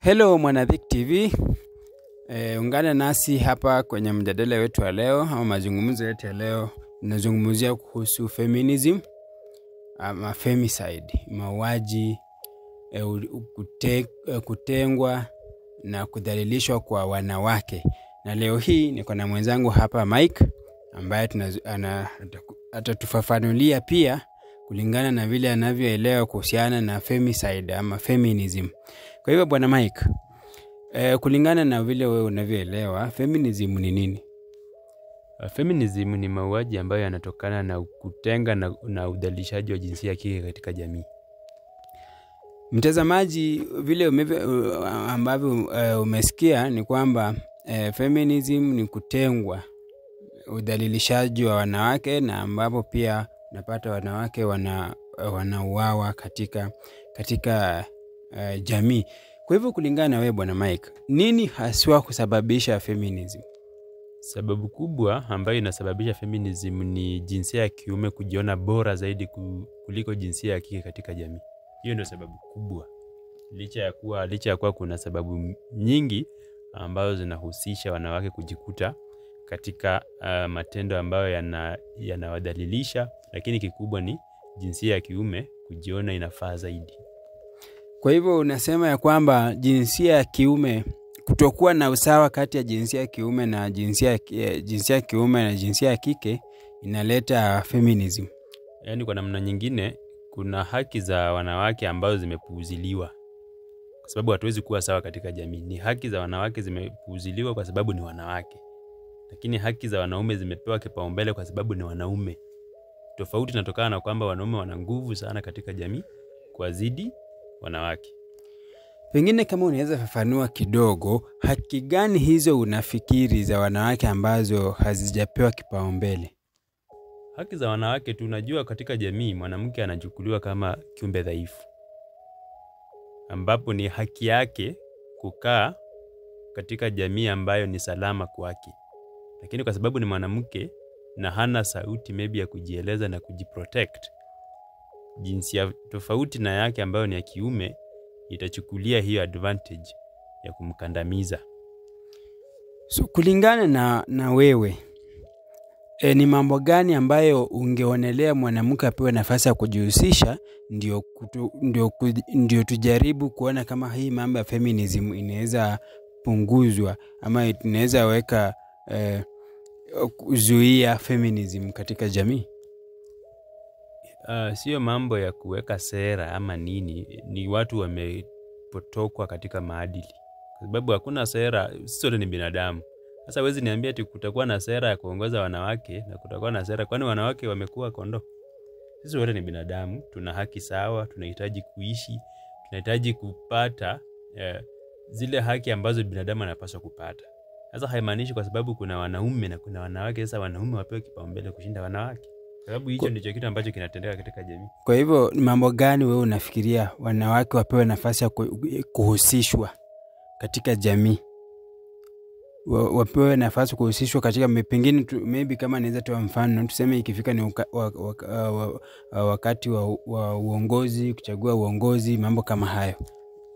Hello Mwanadhik TV, ungana nasi hapa kwenye mjadala wetu wa leo au mazungumzo yetu ya leo. Tunazungumzia kuhusu feminism ama femicide, mauaji, kutengwa na kudhalilishwa kwa wanawake. Na leo hii niko na mwenzangu hapa Mike ambaye atatufafanulia pia kulingana na vile anavyoelewa kuhusiana na femicide ama feminism. Kwa hivyo bwana Mike, kulingana na vile wewe unavyoelewa, feminism ni nini? Feminism ni mauaji ambayo yanatokana na kutenga na udhalilishaji wa jinsia ya kike katika jamii. Mtazamaji, vile ambavyo umesikia ni kwamba feminism ni kutengwa, udhalilishaji wa wanawake, na ambapo pia napata wanawake wanauawa katika jamii. Kwa hivyo kulingana na wewe bwana Mike, nini haswa kusababisha feminism? Sababu kubwa ambayo inasababisha feminism ni jinsia ya kiume kujiona bora zaidi kuliko jinsia ya kike katika jamii. Hiyo ndio sababu kubwa. Licha ya kuwa kuna sababu nyingi ambazo zinahusisha wanawake kujikuta katika matendo ambayo yanawadhalilisha, lakini kikubwa ni jinsia ya kiume kujiona inafaa zaidi. Kwa hivyo unasema ya kwamba jinsia ya kiume, kutokuwa na usawa kati ya jinsia ya kiume na jinsia ya kike inaleta feminism. Yaani kwa namna nyingine kuna haki za wanawake ambazo zimepuuziliwa kwa sababu hatuwezi kuwa sawa katika jamii. Ni haki za wanawake zimepuuziliwa kwa sababu ni wanawake. Lakini haki za wanaume zimepewa kipaumbele kwa sababu ni wanaume. Tofauti inatokana na kwamba wanaume wana nguvu sana katika jamii kuwazidi wanawake. Pengine kama unaweza fafanua kidogo, haki gani hizo unafikiri za wanawake ambazo hazijapewa kipaumbele? Haki za wanawake, tunajua katika jamii mwanamke anachukuliwa kama kiumbe dhaifu, ambapo ni haki yake kukaa katika jamii ambayo ni salama kwake. Lakini kwa sababu ni mwanamke na hana sauti maybe ya kujieleza na kujiprotect, jinsia tofauti na yake ambayo ni ya kiume itachukulia hiyo advantage ya kumkandamiza. So kulingana na wewe, ni mambo gani ambayo ungeonelea mwanamke apewe nafasi ya kujihusisha ndio tujaribu kuona kama hii mambo ya feminism inaweza punguzwa ama inaweza weka kuzuia feminism katika jamii? Sio mambo ya kuweka sera ama nini, ni watu wamepotokwa katika maadili. Kwa sababu hakuna sera, sisi sote ni binadamu. Sasa huwezi niambia ati kutakuwa na sera ya kuongoza wanawake na kutakuwa na sera, kwani wanawake wamekuwa kondoo? Sisi wote ni binadamu, tuna haki sawa, tunahitaji kuishi, tunahitaji kupata zile haki ambazo binadamu anapaswa kupata. Sasa haimaanishi kwa sababu kuna wanaume na kuna wanawake sasa wanaume wapewe kipaumbele kushinda wanawake. Sababu hicho ndicho kitu ambacho kinatendeka katika jamii. Kwa hivyo ni mambo gani wewe unafikiria wanawake wapewe nafasi ya kuhusishwa katika jamii? Wapewe nafasi kuhusishwa katika pengine maybe kama naweza toa mfano, tuseme ikifika ni wakati wa uongozi, kuchagua uongozi, mambo kama hayo.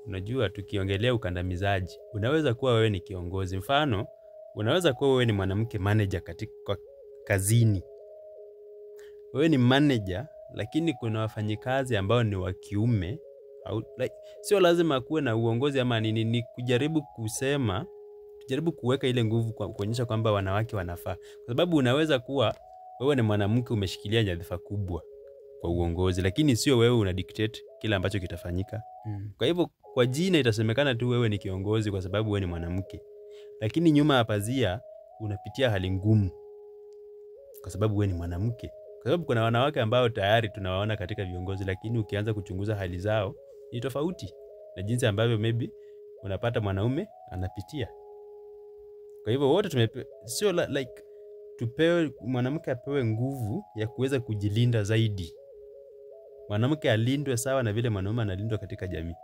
Unajua tukiongelea ukandamizaji, unaweza kuwa wewe ni kiongozi. Mfano, unaweza kuwa wewe ni mwanamke manager katika kazini. Wewe ni manager, lakini kuna wafanyikazi ambao ni wa kiume. Sio lazima kuwe na uongozi ama ni kujaribu kusema, tujaribu kuweka ile nguvu kuonyesha kwamba wanawake wanafaa. Kwa sababu unaweza kuwa wewe ni mwanamke umeshikilia nyadhifa kubwa kwa uongozi, lakini sio wewe una dictate kila ambacho kitafanyika. Kwa hivyo kwa jina itasemekana tu wewe ni kiongozi kwa sababu wewe ni mwanamke. Lakini nyuma ya pazia unapitia hali ngumu kwa sababu wewe ni mwanamke. Kwa sababu kuna wanawake ambao tayari tunawaona katika viongozi, lakini ukianza kuchunguza hali zao ni tofauti na jinsi ambavyo maybe unapata mwanaume anapitia. Kwa hivyo wote sio like tupewe, mwanamke apewe nguvu ya kuweza kujilinda zaidi. Mwanamke alindwe sawa na vile mwanaume analindwa katika jamii.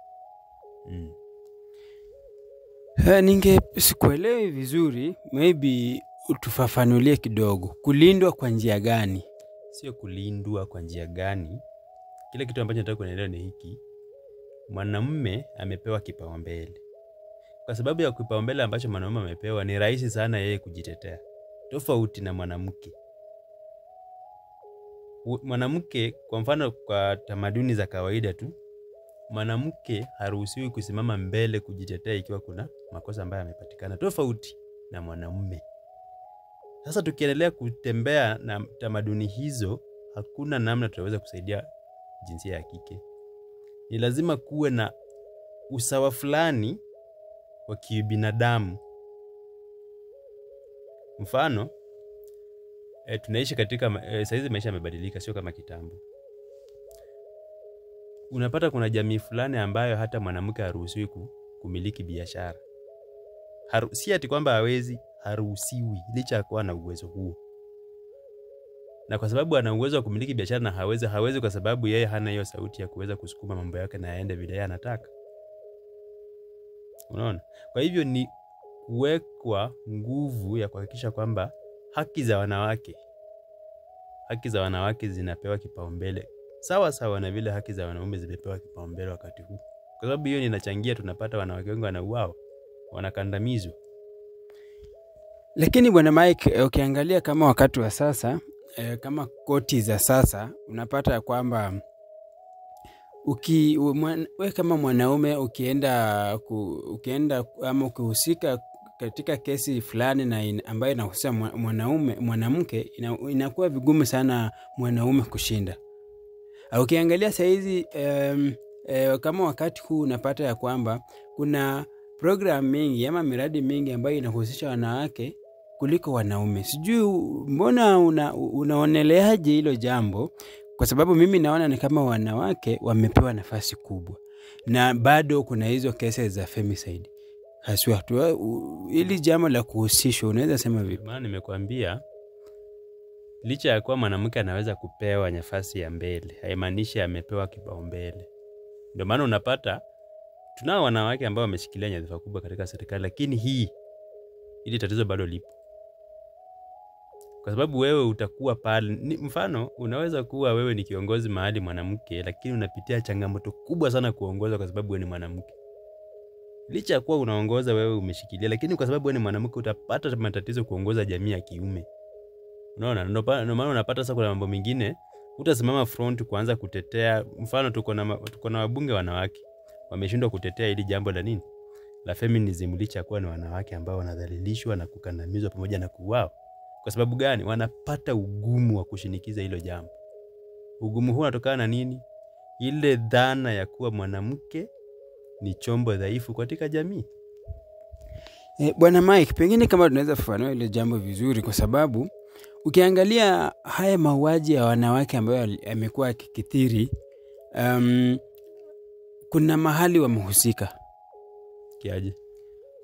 Sikuelewi vizuri, maybe utufafanulie kidogo. Kulindwa kwa njia gani? Sio kulindwa kwa njia gani. Kile kitu ambacho nataka kuelewa ni hiki. Mwanamume amepewa kipaumbele. kwa sababu ya kipaumbele ambacho mwanaume amepewa, ni rahisi sana yeye kujitetea, tofauti na mwanamke. Mwanamke, kwa mfano, kwa tamaduni za kawaida tu, mwanamke haruhusiwi kusimama mbele kujitetea ikiwa kuna makosa ambayo yamepatikana, tofauti na mwanamume. Sasa tukiendelea kutembea na tamaduni hizo, hakuna namna tutaweza kusaidia jinsia ya kike. Ni lazima kuwe na usawa fulani wa kibinadamu. Mfano, tunaishi katika saizi maisha yamebadilika, sio kama kitambo. Unapata kuna jamii fulani ambayo hata mwanamke haruhusiwi kumiliki biashara. Si ati kwamba hawezi, haruhusiwi licha ya kuwa na uwezo huo. Na kwa sababu ana uwezo wa kumiliki biashara na hawezi kwa sababu yeye hana hiyo sauti ya kuweza kusukuma mambo yake na yaende vile yeye anataka. Unaona? Kwa hivyo ni kuwekwa nguvu ya kuhakikisha kwamba haki za wanawake zinapewa kipaumbele sawa na vile haki za wanaume zimepewa kipaumbele wakati huu. Kwa sababu hiyo inachangia tunapata wanawake wengi wanauawa, wanakandamizwa. Lakini bwana Mike, ukiangalia kama wakati wa sasa, kama koti za sasa, unapata kwamba wewe kama mwanaume ukienda ama ukihusika katika kesi fulani na ambayo inahusisha mwanamke, inakuwa vigumu sana mwanaume kushinda. Ukiangalia saizi kama wakati huu unapata ya kwamba kuna program mingi ama miradi mingi ambayo inahusisha wanawake kuliko wanaume. Sijui mbona unaoneleaje hilo jambo? Kwa sababu mimi naona ni kama wanawake wamepewa nafasi kubwa, na bado kuna hizo kesi za femicide. Haswa ili jambo la kuhusishwa, unaweza sema vipi? Maana nimekuambia licha ya kuwa mwanamke anaweza kupewa nafasi ya mbele, haimaanishi amepewa kipaumbele. Ndio maana unapata tunao wanawake ambao wameshikilia nyadhifa kubwa katika serikali, lakini hili tatizo bado lipo. Kwa sababu wewe utakuwa pale, mfano unaweza kuwa wewe ni kiongozi mahali mwanamke, lakini unapitia changamoto kubwa sana kuongoza kwa sababu wewe ni mwanamke. Licha ya kuwa unaongoza wewe umeshikilia, lakini kwa sababu wewe ni mwanamke utapata matatizo kuongoza jamii ya kiume. Unaona? Ndio maana unapata sasa kuna mambo mengine utasimama front kuanza kutetea. Mfano tuko na wabunge wanawake wameshindwa kutetea ili jambo la nini? La feminism, licha ya kuwa ni wanawake ambao wanadhalilishwa na kukandamizwa pamoja na kuuawa. Kwa sababu gani? Wanapata ugumu wa kushinikiza hilo jambo. Ugumu huu unatokana na nini? Ile dhana ya kuwa mwanamke ni chombo dhaifu katika jamii. Bwana Mike, pengine kama tunaweza fafanua ile jambo vizuri, kwa sababu ukiangalia haya mauaji ya wanawake ambayo yamekuwa yakikithiri, kuna mahali wamehusika. Kiaje?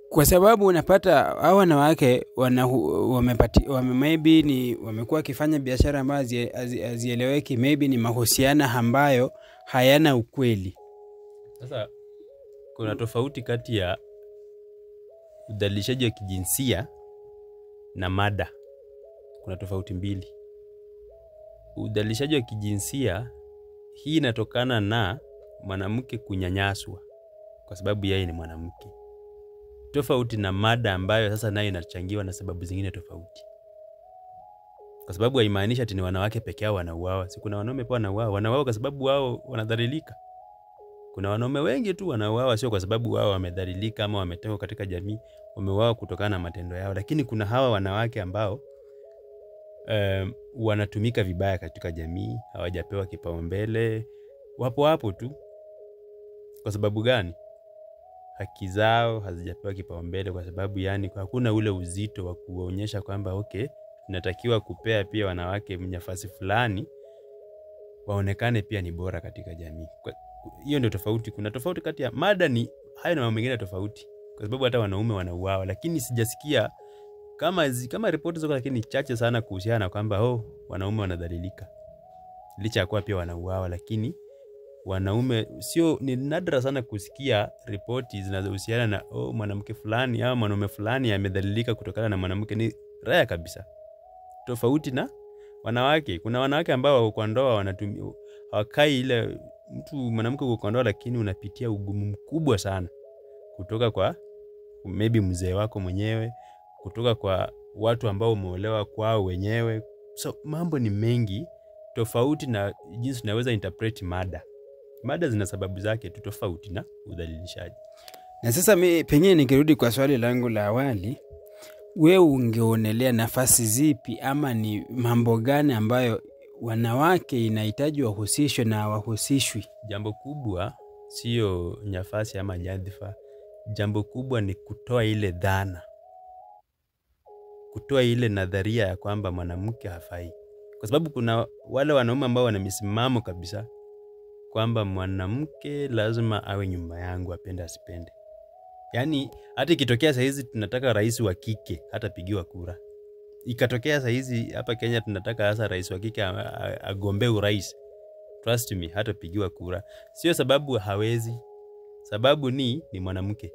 Kwa sababu unapata hao wanawake maybe ni wamekuwa wakifanya biashara ambazo hazieleweki, maybe ni mahusiano ambayo hayana ukweli. Sasa kuna tofauti kati ya udhalilishaji wa kijinsia na mada. Kuna tofauti mbili. Udhalilishaji wa kijinsia, hii inatokana na mwanamke kunyanyaswa kwa sababu yeye ni mwanamke. Tofauti na mada ambayo sasa nayo inachangiwa na sababu zingine tofauti. Kwa sababu haimaanishi ati ni wanawake peke yao wanauawa. Si kuna wanaume pia wanauawa kwa sababu wao wanadhalilika. Kuna wanaume wengi tu wanauawa sio kwa sababu wao wamedhalilika ama wametengwa katika jamii, wameuawa kutokana na matendo yao. Lakini kuna hawa wanawake ambao wanatumika vibaya katika jamii, hawajapewa kipaumbele, wapo hapo tu. Kwa sababu gani? Haki zao hazijapewa kipaumbele, kwa sababu yani hakuna ule uzito wa kuonyesha kwamba tunatakiwa kupea pia wanawake nafasi fulani waonekane pia ni bora katika jamii. Hiyo ndio tofauti. Kuna tofauti kati ya mada ni hayo na mambo mengine tofauti. Kwa sababu hata wanaume wanauawa, lakini sijasikia kama ripoti zako, lakini chache sana kuhusiana na kwamba wanaume wanadhalilika. Licha ya kuwa pia wanauawa, lakini wanaume ni nadra sana kusikia ripoti zinazohusiana na mwanamke fulani au mwanaume fulani amedhalilika kutokana na mwanamke. Ni raya kabisa. Tofauti na wanawake. Kuna wanawake ambao kwa ndoa hawakai ile mtu mwanamke kwa ndoa, lakini unapitia ugumu mkubwa sana kutoka kwa maybe mzee wako mwenyewe, kutoka kwa watu ambao umeolewa kwao wenyewe. So mambo ni mengi tofauti na jinsi tunaweza interpret mada. Mada zina sababu zake tu tofauti na udhalilishaji. Na sasa pengine nikirudi kwa swali langu la awali, wewe ungeonelea nafasi zipi ama ni mambo gani ambayo wanawake inahitaji wahusishwe na wahusishwi? Jambo kubwa sio nafasi ama nyadhifa. Jambo kubwa ni kutoa ile dhana, kutoa ile nadharia ya kwamba mwanamke hafai. Kwa sababu kuna wale wanaume ambao wana misimamo kabisa kwamba mwanamke lazima awe nyumba yangu, apende asipende. Yaani hata ikitokea saa hizi tunataka rais wa kike hata pigiwa kura. Ikatokea saa hizi hapa Kenya tunataka hasa rais wa kike agombee urais. Trust me, hata pigiwa kura. Sio sababu hawezi. Sababu ni mwanamke.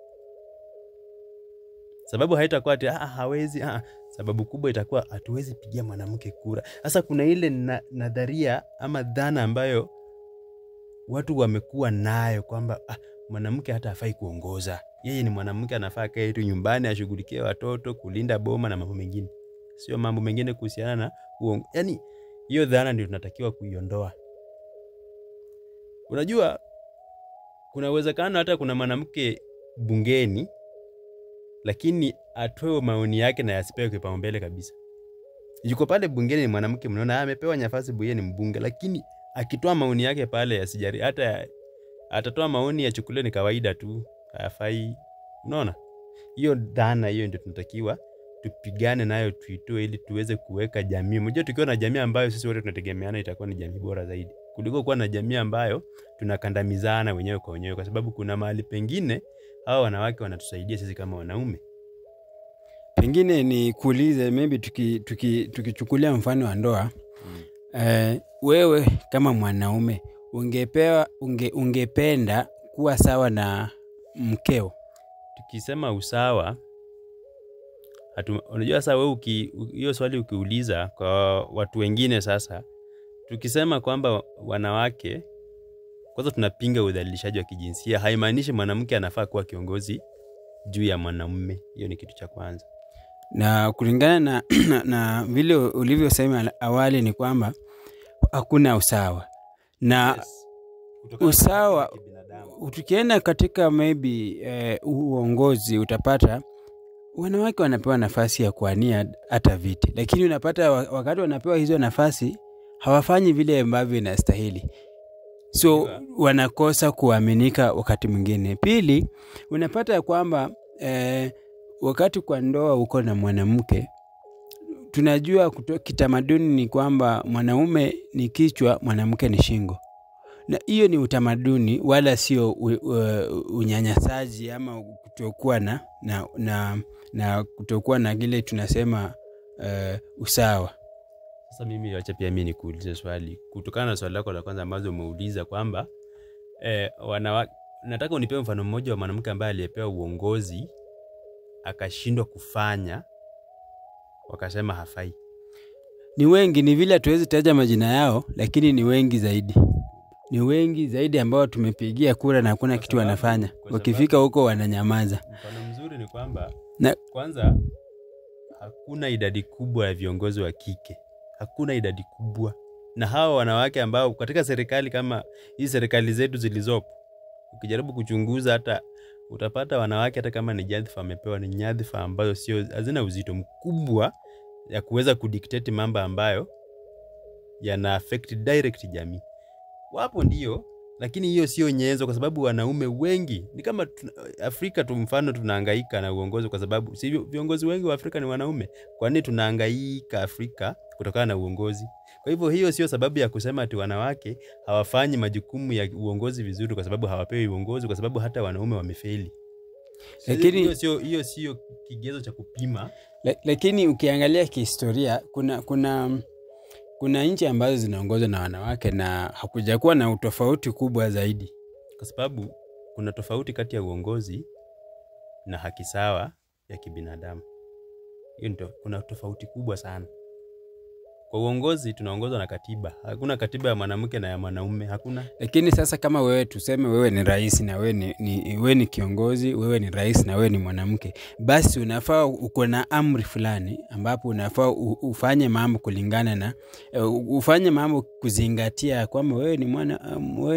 Sababu haitakuwa ati hawezi. Sababu kubwa itakuwa hatuwezi pigia mwanamke kura. Sasa kuna ile nadharia ama dhana ambayo watu wamekuwa nayo kwamba mwanamke hata hafai kuongoza. Yeye ni mwanamke, anafaa kae tu nyumbani ashughulikie watoto, kulinda boma na mambo mengine. Sio mambo mengine kuhusiana na yaani hiyo dhana ndio tunatakiwa kuiondoa. Unajua kuna uwezekano hata kuna mwanamke bungeni lakini atoe maoni yake na yasipewe kipaumbele kabisa. Yuko pale bungeni ni mwanamke, mnaona amepewa nafasi bungeni, ni mbunge, lakini akitoa maoni yake pale yasijari, hata atatoa maoni yachukuliwe ni kawaida tu, hafai. Unaona? Hiyo dhana hiyo ndio tunatakiwa tupigane nayo, tuitoe ili tuweze kuweka jamii. Unajua tukiwa na jamii ambayo sisi wote tunategemeana itakuwa ni jamii bora zaidi kuliko kuwa na jamii ambayo tunakandamizana wenyewe kwa wenyewe, kwa sababu kuna mahali pengine hao wanawake wanatusaidia sisi kama wanaume. Pengine ni kuulize, maybe tukichukulia mfano wa ndoa, wewe kama mwanaume ungependa kuwa sawa na mkeo? Tukisema usawa, unajua sasa wewe hiyo swali ukiuliza kwa watu wengine, sasa tukisema kwamba wanawake, kwanza tunapinga udhalilishaji wa kijinsia, haimaanishi mwanamke anafaa kuwa kiongozi juu ya mwanamume. Hiyo ni kitu cha kwanza. Na kulingana na vile ulivyosema awali ni kwamba hakuna usawa. Na yes, usawa tukienda katika maybe uongozi, utapata wanawake wanapewa nafasi ya kuania hata viti, lakini unapata wakati wanapewa hizo nafasi hawafanyi vile ambavyo inastahili. So wanakosa kuaminika wakati mwingine. Pili, unapata kwamba wakati kwa ndoa uko na mwanamke, tunajua kitamaduni ni kwamba mwanaume ni kichwa, mwanamke ni shingo. Na hiyo ni utamaduni, wala sio unyanyasaji ama kutokuwa na kutokuwa na kile tunasema usawa. Sasa mimi acha pia mimi nikuulize swali kutokana na swali lako la kwanza ambazo umeuliza kwamba nataka unipe mfano mmoja wa mwanamke ambaye aliyepewa uongozi akashindwa kufanya, wakasema hafai. Ni wengi, ni vile tuwezi taja majina yao, lakini ni wengi zaidi. Ni wengi zaidi ambao tumepigia kura na hakuna kitu wanafanya. Wakifika huko wananyamaza. Mfano mzuri ni kwamba kwanza hakuna idadi kubwa ya viongozi wa kike. Hakuna idadi kubwa. Na hao wanawake ambao katika serikali kama hii serikali zetu zilizopo, ukijaribu kuchunguza hata utapata wanawake hata kama ni nyadhifa wamepewa ni nyadhifa ambayo sio, hazina uzito mkubwa ya kuweza kudictate mambo ambayo yana affect direct jamii. Wapo ndio, lakini hiyo sio nyenzo, kwa sababu wanaume wengi ni kama Afrika tu mfano tunahangaika na uongozi kwa sababu si viongozi wengi wa Afrika ni wanaume. Kwa nini tunahangaika Afrika kutokana na uongozi? Kwa hivyo hiyo sio sababu ya kusema ati wanawake hawafanyi majukumu ya uongozi vizuri kwa sababu hawapewi uongozi, kwa sababu hata wanaume wamefeli. Lakini hiyo sio kigezo cha kupima. Lakini ukiangalia kihistoria kuna nchi ambazo zinaongozwa na wanawake na hakujakuwa na utofauti kubwa zaidi, kwa sababu kuna tofauti kati ya uongozi na haki sawa ya kibinadamu. Hiyo ndio kuna tofauti kubwa sana. Kwa uongozi tunaongozwa na katiba. Hakuna katiba ya mwanamke na ya mwanaume, hakuna. Lakini sasa kama wewe tuseme wewe ni rais na wewe ni kiongozi, wewe ni rais na wewe ni mwanamke, basi unafaa uko na amri fulani ambapo unafaa ufanye mambo kulingana na ufanye mambo kuzingatia kwamba wewe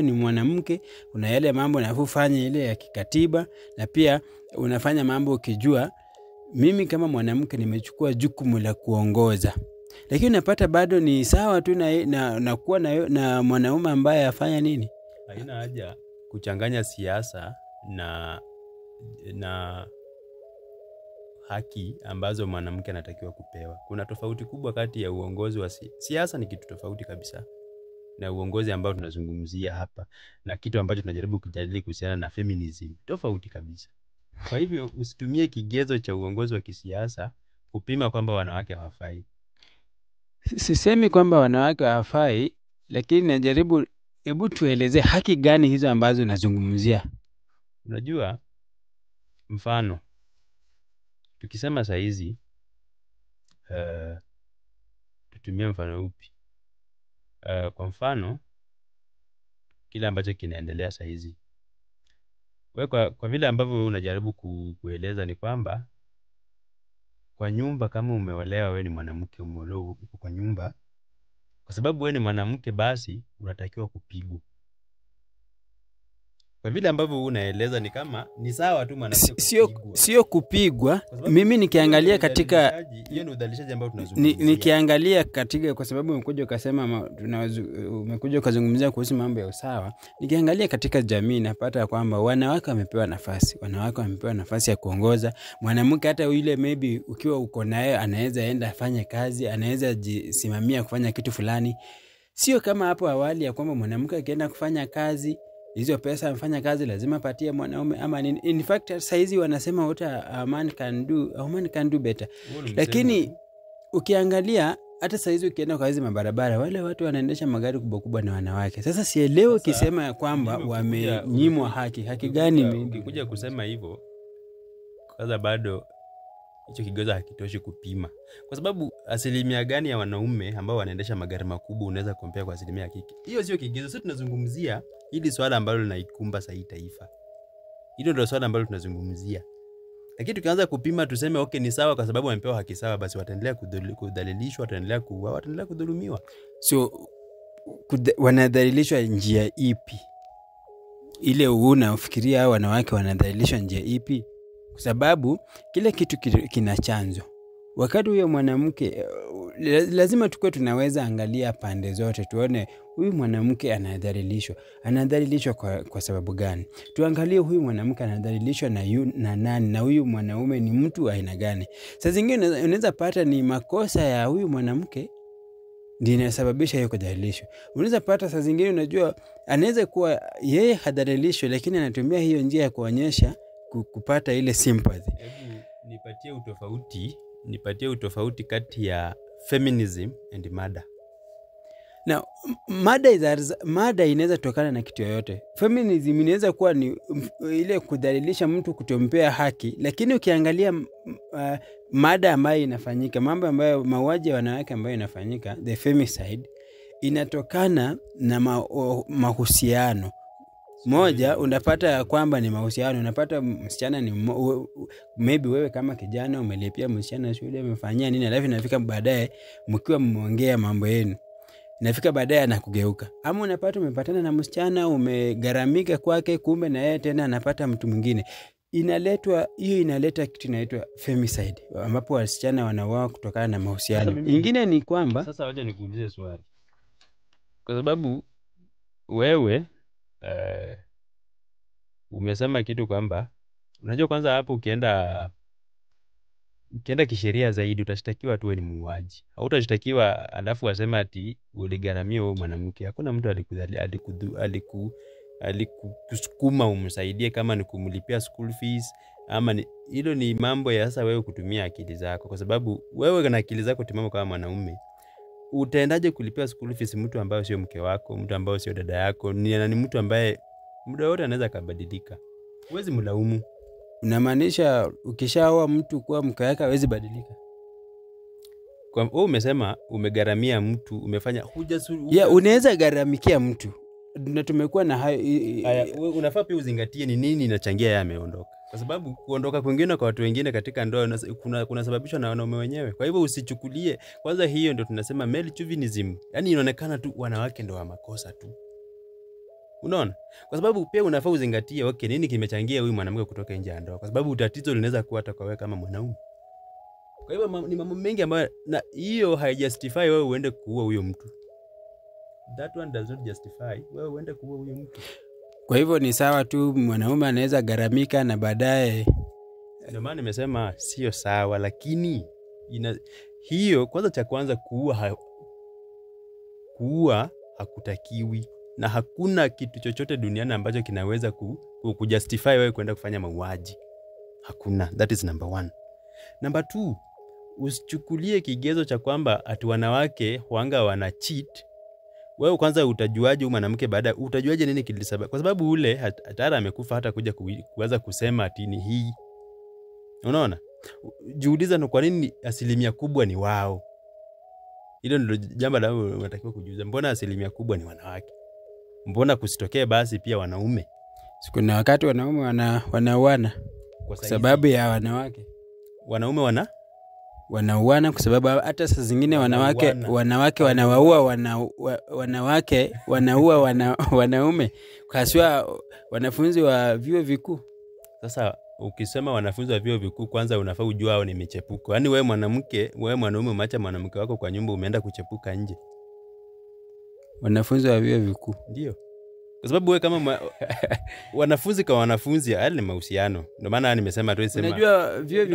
ni mwanamke, una yale mambo unafaa ufanye ile ya kikatiba, na pia unafanya mambo ukijua mimi kama mwanamke nimechukua jukumu la kuongoza. Lakini unapata bado ni sawa tu na kuwa na mwanaume ambaye afanya nini? Haina haja kuchanganya siasa na haki ambazo mwanamke anatakiwa kupewa. Kuna tofauti kubwa kati ya uongozi wa siasa, ni kitu tofauti kabisa, na uongozi ambao tunazungumzia hapa na kitu ambacho tunajaribu kujadili kuhusiana na feminism, tofauti kabisa. Kwa hivyo usitumie kigezo cha uongozi wa kisiasa kupima kwamba wanawake hawafai. Sisemi kwamba wanawake hawafai, lakini najaribu, hebu tueleze haki gani hizo ambazo unazungumzia. Unajua, mfano tukisema saa hizi tutumie mfano upi? Kwa mfano kile ambacho kinaendelea saa hizi. Wewe kwa vile ambavyo unajaribu kueleza ni kwamba kwa nyumba, kama umeolewa, wewe ni mwanamke, umeolewa uko kwa nyumba, kwa sababu wewe ni mwanamke, basi unatakiwa kupigwa. Kwa vile ambavyo unaeleza ni kama ni sawa tu mwanamke kupigwa. Sio kupigwa. Mimi nikiangalia katika hiyo ni udhalilishaji ambao tunazungumzia. Nikiangalia katika, kwa sababu umekuja ukasema umekuja ukazungumzia kuhusu mambo ya usawa, nikiangalia katika jamii napata kwamba wanawake wamepewa nafasi ya kuongoza. Mwanamke hata yule maybe ukiwa uko naye anaweza enda afanye kazi, anaweza jisimamia kufanya kitu fulani. Sio kama hapo awali ya kwamba mwanamke akienda kufanya kazi, hizo pesa amfanya kazi lazima patie mwanaume ama nini. In fact saizi wanasema what a man can do better. Lakini ukiangalia hata saizi ukienda kwa hizo mabarabara, wale watu wanaendesha magari kubwa kubwa na wanawake. Sasa sielewi kisema ya kwamba wamenyimwa haki gani? Ukikuja kusema hivyo, kwanza bado hicho kigezo hakitoshi kupima. Kwa sababu asilimia gani ya wanaume ambao wanaendesha magari makubwa unaweza compare kwa asilimia ya kike? Hiyo sio kigezo. Sisi tunazungumzia hili swala ambalo linaikumba sasa taifa. Hilo ndio swala ambalo tunazungumzia. Lakini tukianza kupima tuseme okay ni sawa kwa sababu wamepewa haki sawa, basi wataendelea kudhalilishwa, wataendelea kuuawa, wataendelea kudhulumiwa. So wanadhalilishwa njia ipi? Ile unafikiria wanawake wanadhalilishwa njia ipi? Kwa sababu kila kitu kina chanzo. Wakati huyo mwanamke, lazima tukue tunaweza angalia pande zote, tuone huyu mwanamke anadhalilishwa kwa sababu gani. Tuangalie huyu mwanamke anadhalilishwa na nani, na huyu mwanaume ni mtu wa aina gani. Saa zingine unaweza pata ni makosa ya huyu mwanamke ndio inasababisha yeye kudhalilishwa. Unaweza pata saa zingine unajua anaweza kuwa yeye hadhalilishwi, lakini anatumia hiyo njia ya kuonyesha kupata ile sympathy. Hebu nipatie utofauti kati ya feminism and mada. Na mada inaweza tokana na kitu yoyote. Feminism inaweza kuwa ni ile kudhalilisha mtu, kutompea haki, lakini ukiangalia mada ambayo inafanyika, mambo ambayo mauaji ya wanawake ambayo inafanyika, the femicide, inatokana na mahusiano. Moja, unapata kwamba ni mahusiano. Unapata msichana ni maybe wewe kama kijana umelipia msichana shule, umefanyia nini, alafu inafika baadaye mkiwa mmeongea mambo yenu, inafika baadaye anakugeuka. Ama unapata umepatana na msichana, umegaramika kwake, kumbe na yeye tena anapata mtu mwingine. Inaleta kitu inaitwa femicide, ambapo wasichana wanauawa kutokana na mahusiano. Ingine ni kwamba sasa wacha nikuulize swali. Kwa sababu wewe umesema kitu kwamba unajua, kwanza hapo ukienda kisheria zaidi utashtakiwa tu wewe ni muuaji. Hautashtakiwa alafu wasema ati uligaramia wewe mwanamke. Hakuna mtu alikusukuma umsaidie, kama ni kumlipia school fees ama hilo ni mambo ya sasa wewe kutumia akili zako, kwa sababu wewe na akili zako timamu kama mwanaume utaendaje kulipia school fees mtu ambaye sio mke wako, mtu ambaye sio dada yako, ni mtu ambaye muda wote anaweza kubadilika? Huwezi mlaumu. Unamaanisha ukishaoa mtu kuwa mke wake hawezi badilika? Wewe umesema umegharamia mtu, umefanya unaweza gharamikia mtu. Na tumekuwa na unafaa pia uzingatie ni nini inachangia yeye ameondoka. Kwa sababu kuondoka kwingine kwa watu wengine katika ndoa kuna sababishwa na wanaume wenyewe. Kwa hivyo usichukulie kwanza, hiyo ndio tunasema male chauvinism. Yaani inaonekana tu wanawake ndio wa makosa tu. Unaona? Kwa sababu pia unafaa uzingatie okay, nini kimechangia huyu mwanamke kutoka nje ya ndoa? Kwa sababu tatizo linaweza kuwa hata kwa wewe kama mwanaume. Kwa hivyo ni mambo mengi ambayo, na hiyo haijustify wewe uende kuua huyo mtu. That one does not justify wewe uende kuua huyo mtu. Kwa hivyo ni sawa tu mwanaume anaweza gharamika na baadaye. Ndio maana nimesema sio sawa, lakini hiyo kwanza, cha kwanza kuua hakutakiwi, na hakuna kitu chochote duniani ambacho kinaweza kujustify wewe kwenda kufanya mauaji. Hakuna. That is number 1. Number 2, usichukulie kigezo cha kwamba ati wanawake wanga wana cheat. Wewe kwanza utajuaje huyu mwanamke utajuaje nini kilisababisha? Kwa sababu ule hatara amekufa hata kuja kuweza kusema ati ni hii. Unaona? Jiuliza ni kwa nini asilimia kubwa ni wao. Hilo ndio jambo la unatakiwa kujiuliza. Mbona asilimia kubwa ni wanawake? Mbona kusitokee basi pia wanaume? Kuna wakati wanaume wanauana kwa sababu ya wanawake. Wanaume wanauana kwa sababu hata saa zingine wanawake wanawaua wanawake wanaua wanaume, haswa wanafunzi wa vyuo vikuu. Sasa ukisema wanafunzi wa vyuo vikuu, kwanza unafaa ujue hao ni michepuko. Yaani wewe mwanaume umeacha mwanamke wako kwa nyumba, umeenda kuchepuka nje. Wanafunzi wa vyuo vikuu. Ndio. Kwa sababu wewe kama wanafunzi kwa wanafunzi, hali ni mahusiano. Ndio maana nimesema tu unajua vyuo